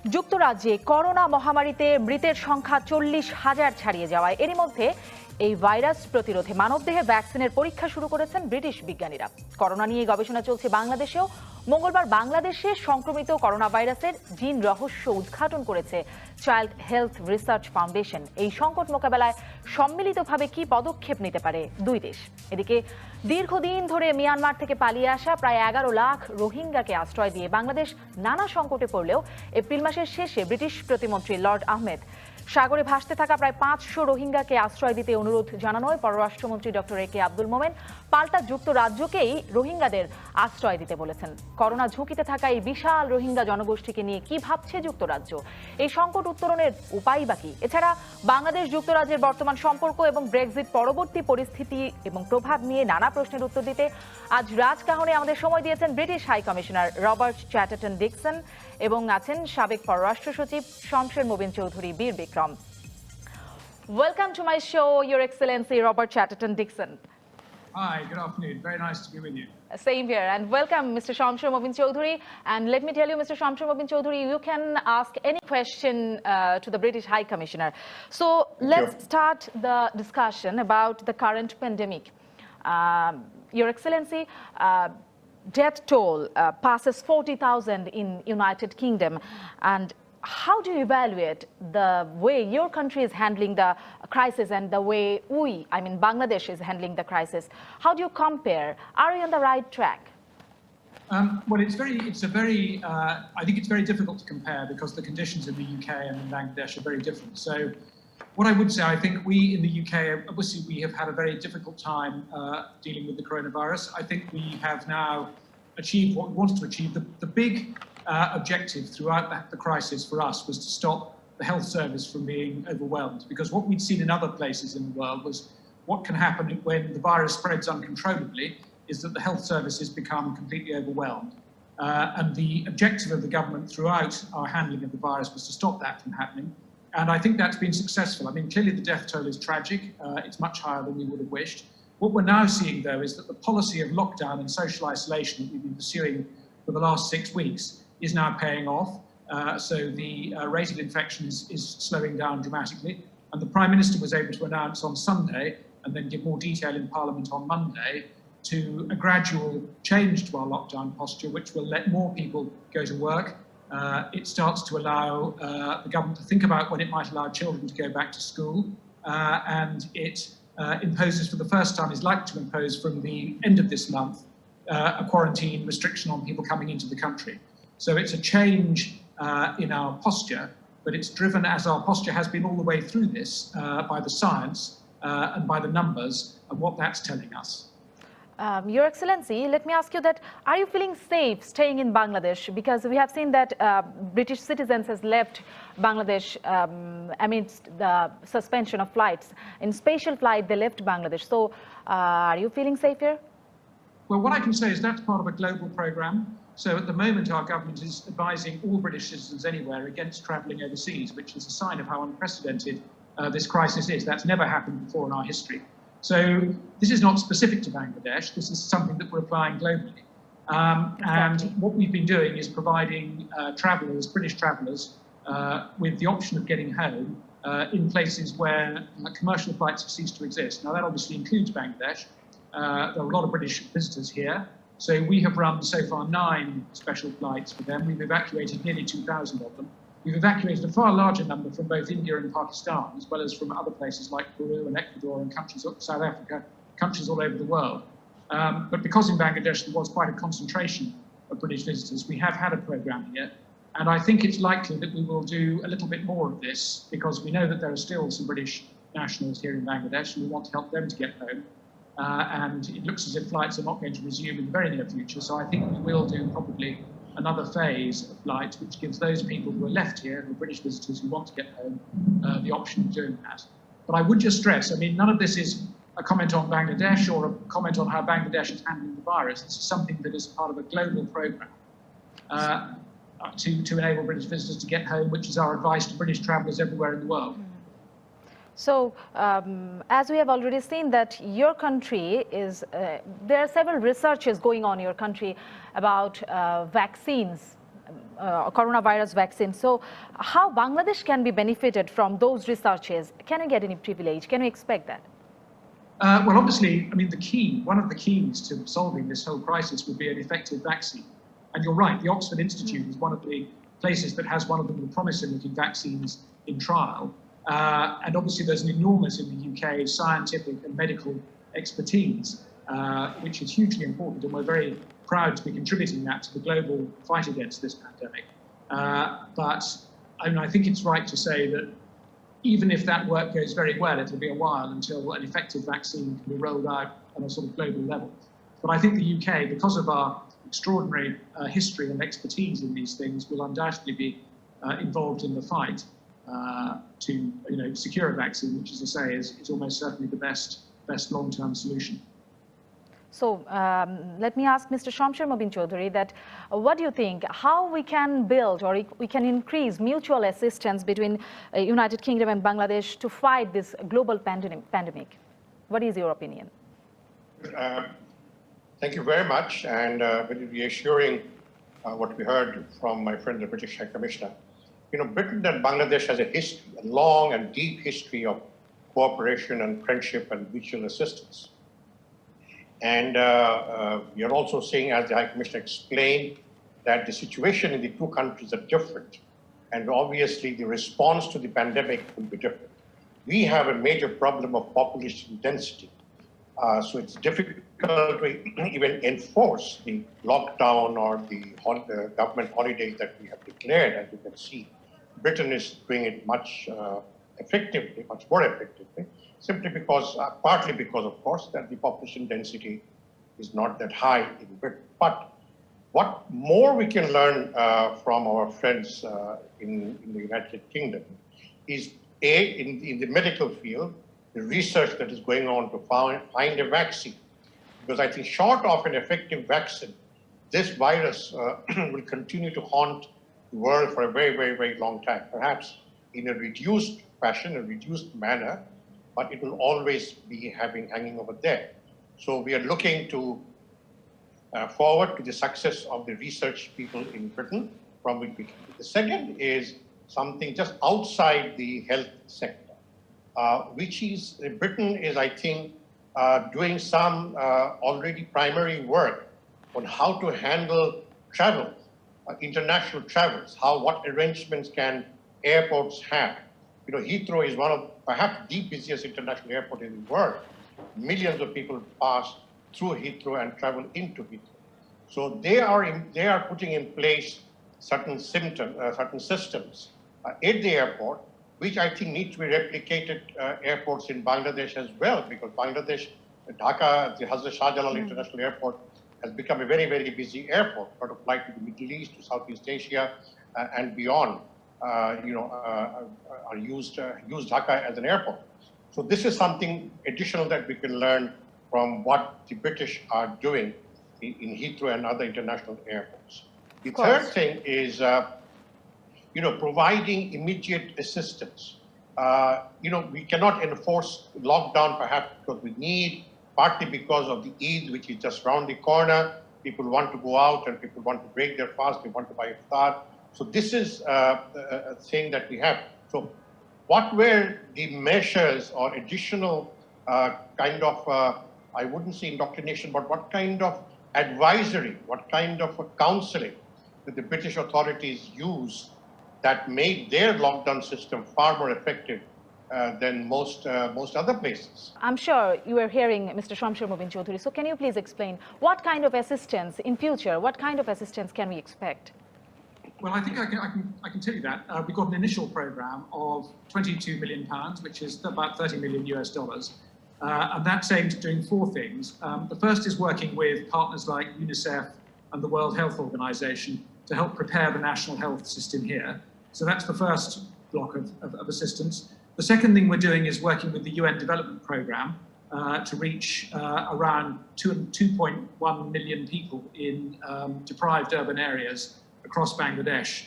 যুক্তরাজ্যে করোনা মহামারীতে মৃতের সংখ্যা 40,000 ছাড়িয়ে যাওয়ায় এরই মধ্যে এই ভাইরাস প্রতিরোধে মানবদেহে ভ্যাকসিনের পরীক্ষা শুরু করেছেন ব্রিটিশ বিজ্ঞানীরা। করোনা নিয়ে গবেষণা চলছে বাংলাদেশেও। মঙ্গলবার বাংলাদেশে সংক্রমিত করোনা ভাইরাসের জিন রহস্য উদ্ঘাটন করেছে চাইল্ড হেলথ রিসার্চ ফাউন্ডেশন। এই সংকট মোকাবেলায় সম্মিলিতভাবে কি পদক্ষেপ নিতে পারে দুই দেশ? এদিকে দীর্ঘদিন ধরে মিয়ানমার থেকে পালিয়ে আসা প্রায় 11 লাখ রোহিঙ্গাকে আশ্রয় দিয়ে বাংলাদেশ নানা সংকটে পড়লেও এপ্রিল মাসের শেষে ব্রিটিশ প্রতিমন্ত্রী লর্ড আহমেদ সাগরে ভাসতে থাকা প্রায় 500 রোহিঙ্গাকে আশ্রয় দিতে অনুরোধ জানানো হয় পররাষ্ট্রমন্ত্রী ডক্টর এ কে আব্দুল মোমেন পাল্টা যুক্তরাজ্যকেই রোহিঙ্গাদের আশ্রয় দিতে বলেছেন। করোনা ঝুঁকিতে থাকা এই বিশাল রোহিঙ্গা জনগোষ্ঠীকে নিয়ে কি ভাবছে যুক্তরাজ্য? এই সংকট উত্তরণের উপায় বা কি? এছাড়া বাংলাদেশ যুক্তরাজ্যের বর্তমান সম্পর্ক এবং ব্রেক্সিট পরবর্তী পরিস্থিতি এবং প্রভাব নিয়ে নানা প্রশ্নের উত্তর দিতে আজ রাজকাহনে আমাদের সময় দিয়েছেন British high commissioner Robert Chatterton Dickson এবং আছেন সাবেক পররাষ্ট্র সচিব শমশের মোবিন চৌধুরী বীর Vikram. Welcome to my show, Your Excellency Robert Chatterton Dixon. Hi, good afternoon. Very nice to be with you. Same here, and welcome, Mr. Shamshir Mobin Chowdhury. And let me tell you, Mr. Shamshir Mobin Chowdhury, you can ask any question to the British High Commissioner. So let's start the discussion about the current pandemic. Your Excellency, death toll passes 40,000 in United Kingdom, and how do you evaluate the way your country is handling the crisis and the way Bangladesh is handling the crisis? How do you compare? Are we on the right track? Well, I think it's very difficult to compare because the conditions in the UK and in Bangladesh are very different. So what I would say, I think we in the UK, obviously we have had a very difficult time dealing with the coronavirus. I think we have now achieved what we wanted to achieve. The big objective throughout the crisis for us was to stop the health service from being overwhelmed, because what we'd seen in other places in the world was what can happen when the virus spreads uncontrollably is that the health services become completely overwhelmed. And the objective of the government throughout our handling of the virus was to stop that from happening. And I think that's been successful. I mean, clearly the death toll is tragic. It's much higher than we would have wished. What we're now seeing, though, is that the policy of lockdown and social isolation that we've been pursuing for the last 6 weeks is now paying off. So the rate of infection is slowing down dramatically. And the Prime Minister was able to announce on Sunday, and then give more detail in Parliament on Monday, to a gradual change to our lockdown posture, which will let more people go to work. It starts to allow the government to think about when it might allow children to go back to school. And it imposes, for the first time, is likely to impose from the end of this month, a quarantine restriction on people coming into the country. So it's a change in our posture, but it's driven, as our posture has been all the way through this, by the science and by the numbers and what that's telling us. Your Excellency, let me ask you that, are you feeling safe staying in Bangladesh? Because we have seen that British citizens has left Bangladesh amidst the suspension of flights. In special flight, they left Bangladesh. So are you feeling safe here? Well, what I can say is that's part of a global program. So at the moment, our government is advising all British citizens anywhere against travelling overseas, which is a sign of how unprecedented this crisis is. That's never happened before in our history. So this is not specific to Bangladesh. This is something that we're applying globally. And what we've been doing is providing travellers, British travellers, with the option of getting home in places where commercial flights have ceased to exist. Now, that obviously includes Bangladesh. There are a lot of British visitors here. So we have run so far 9 special flights for them. We've evacuated nearly 2,000 of them. We've evacuated a far larger number from both India and Pakistan, as well as from other places like Peru and Ecuador and countries, South Africa, countries all over the world. But because in Bangladesh there was quite a concentration of British visitors, we have had a program here. And I think it's likely that we will do a little bit more of this, because we know that there are still some British nationals here in Bangladesh, and we want to help them to get home. And it looks as if flights are not going to resume in the very near future. So I think we will do probably another phase of flights, which gives those people who are left here, who are British visitors who want to get home, the option of doing that. But I would just stress, I mean, none of this is a comment on Bangladesh or a comment on how Bangladesh is handling the virus. This is something that is part of a global program to enable British visitors to get home, which is our advice to British travellers everywhere in the world. So, as we have already seen that your country is, there are several researches going on in your country about vaccines coronavirus vaccine. So how Bangladesh can be benefited from those researches? Can you get any privilege? Can you expect that? Well, obviously, I mean, one of the keys to solving this whole crisis would be an effective vaccine. And you're right, the Oxford Institute is one of the places that has one of the more promising-looking vaccines in trial. And obviously, there's an enormous, in the UK, scientific and medical expertise, which is hugely important. And we're very proud to be contributing that to the global fight against this pandemic. But I mean, I think it's right to say that even if that work goes very well, it'll be a while until an effective vaccine can be rolled out on a sort of global level. But I think the UK, because of our extraordinary history and expertise in these things, will undoubtedly be involved in the fight to secure a vaccine, which, as I say, is almost certainly the best long-term solution. So let me ask Mr. Shamsher Mobin Chowdhury that what do you think, how we can build or we can increase mutual assistance between United Kingdom and Bangladesh to fight this global pandemic? What is your opinion? Thank you very much, and very reassuring what we heard from my friend, the British High Commissioner. You know, Britain and Bangladesh has a history, a long and deep history of cooperation and friendship and mutual assistance. And you're also seeing, as the High Commissioner explained, that the situation in the two countries are different. And obviously, the response to the pandemic will be different. We have a major problem of population density. So it's difficult to even enforce the lockdown or the government holidays that we have declared. As you can see, Britain is doing it much effectively, much more effectively, simply because, partly because, of course, that the population density is not that high in Britain. But what more we can learn from our friends in the United Kingdom is, in the medical field, the research that is going on to find a vaccine. Because I think short of an effective vaccine, this virus will continue to haunt the world for a very, very, very long time, perhaps in a reduced fashion, a reduced manner, but it will always be hanging over there. So we are looking to forward to the success of the research people in Britain, from which we can. The second is something just outside the health sector, which is Britain is, I think, doing some already primary work on how to handle travel, international travels, what arrangements can airports have. You know, Heathrow is one of perhaps the busiest international airport in the world. Millions of people pass through Heathrow and travel into Heathrow. So they are putting in place certain systems at the airport, which I think need to be replicated airports in Bangladesh as well, because Bangladesh, Dhaka, the Hazrat Shah Jalal International Airport has become a very, very busy airport. A lot of flights to the Middle East, to Southeast Asia, and beyond, are used Dhaka as an airport. So this is something additional that we can learn from what the British are doing in Heathrow and other international airports. The third thing is, providing immediate assistance. We cannot enforce lockdown perhaps because we need, partly because of the Eid, which is just around the corner. People want to go out and people want to break their fast, they want to buy iftar. So this is a thing that we have. So what were the measures or additional kind of, I wouldn't say indoctrination, but what kind of advisory, what kind of counseling that the British authorities use that made their lockdown system far more effective than most other places? I'm sure you are hearing Mr. Shamsher Mobin Chowdhury. So can you please explain what kind of assistance in future, what kind of assistance can we expect? Well, I think I can tell you that. We've got an initial program of £22 million, which is about $30 million US. And that's aimed at doing four things. The first is working with partners like UNICEF and the World Health Organization to help prepare the national health system here. So that's the first block of assistance. The second thing we're doing is working with the UN Development Programme to reach around 2.1 million people in deprived urban areas across Bangladesh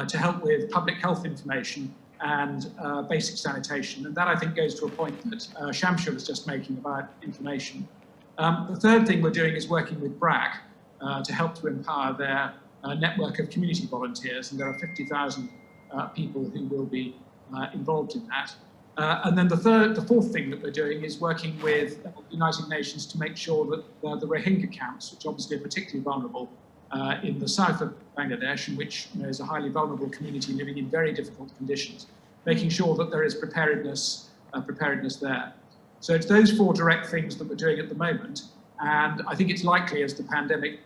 to help with public health information and basic sanitation. And that, I think, goes to a point that Shamsher was just making about information. The third thing we're doing is working with BRAC to help to empower their network of community volunteers, and there are 50,000 people who will be involved in that. And then the fourth thing that we're doing is working with the United Nations to make sure that the Rohingya camps, which obviously are particularly vulnerable in the south of Bangladesh, and which is a highly vulnerable community living in very difficult conditions, making sure that there is preparedness there. So it's those four direct things that we're doing at the moment. And I think it's likely as the pandemic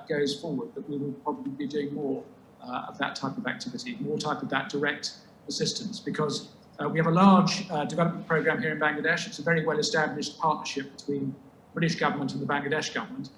goes forward that we will probably be doing more of that type of activity, more type of that direct assistance, because we have a large development program here in Bangladesh. It's a very well-established partnership between the British government and the Bangladesh government.